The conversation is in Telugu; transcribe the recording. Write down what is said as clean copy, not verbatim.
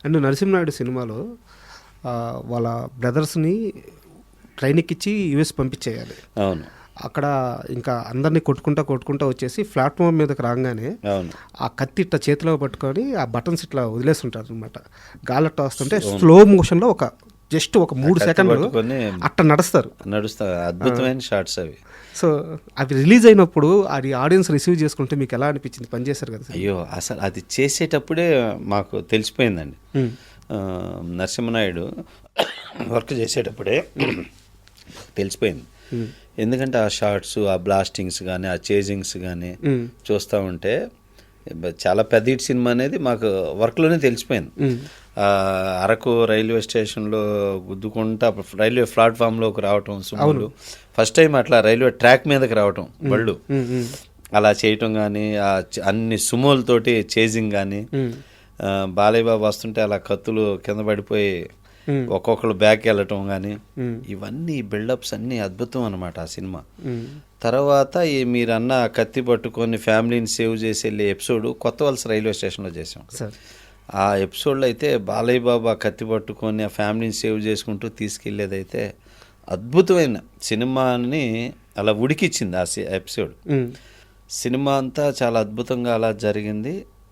అండ్ నరసింహనాయుడు సినిమాలో వాళ్ళ బ్రదర్స్ని ట్రైన్ ఎక్కించి యూఎస్ పంపించేయాలి. అవును. అక్కడ ఇంకా అందరినీ కొట్టుకుంటా వచ్చేసి ప్లాట్ఫామ్ మీదకి రాగానే ఆ కత్తి ఇట్లా చేతిలో పట్టుకొని ఆ బటన్స్ ఇట్లా వదిలేస్తుంటారు అనమాట. గాలట్ట వస్తుంటే స్లో మోషన్లో జస్ట్ ఒక 3 సెకండ్లు అట్లా నడుస్తారు. అద్భుతమైన షాట్స్ అవి. సో అవి రిలీజ్ అయినప్పుడు అది ఆడియన్స్ రిసీవ్ చేసుకుంటే మీకు ఎలా అనిపించింది? పనిచేశారు కదా. అయ్యో, అసలు అది చేసేటప్పుడే మాకు తెలిసిపోయిందండి. నరసింహనాయుడు వర్క్ చేసేటప్పుడే తెలిసిపోయింది. ఎందుకంటే ఆ షార్ట్స్, ఆ బ్లాస్టింగ్స్ కానీ, ఆ చేజింగ్స్ కానీ చూస్తూ ఉంటే చాలా పెద్ద హిట్ సినిమా అనేది మాకు వర్క్లోనే తెలిసిపోయింది. అరకు రైల్వే స్టేషన్లో గుద్దుకుంటా రైల్వే ప్లాట్ఫామ్లోకి రావటం, సుమోలు ఫస్ట్ టైం అట్లా రైల్వే ట్రాక్ మీదకి రావటం బళ్ళు అలా చేయటం కానీ, అన్ని సుమోలతోటి చేజింగ్ కానీ, బాలయ్య బాబు వస్తుంటే అలా కత్తులు కింద పడిపోయి ఒక్కొక్కరు బ్యాక్ వెళ్ళటం కానీ, ఇవన్నీ బిల్డప్స్ అన్నీ అద్భుతం అనమాట ఆ సినిమా. తర్వాత మీరు అన్న కత్తి పట్టుకొని ఫ్యామిలీని సేవ్ చేసి వెళ్ళే ఎపిసోడ్ కొత్త వలస రైల్వే స్టేషన్లో చేసాం. ఆ ఎపిసోడ్లో అయితే బాలయ్య బాబు ఆ కత్తి పట్టుకొని ఆ ఫ్యామిలీని సేవ్ చేసుకుంటూ తీసుకెళ్ళేదైతే అద్భుతమైన సినిమాని అలా ఉడికిచ్చింది ఆ ఎపిసోడ్. సినిమా అంతా చాలా అద్భుతంగా అలా జరిగింది.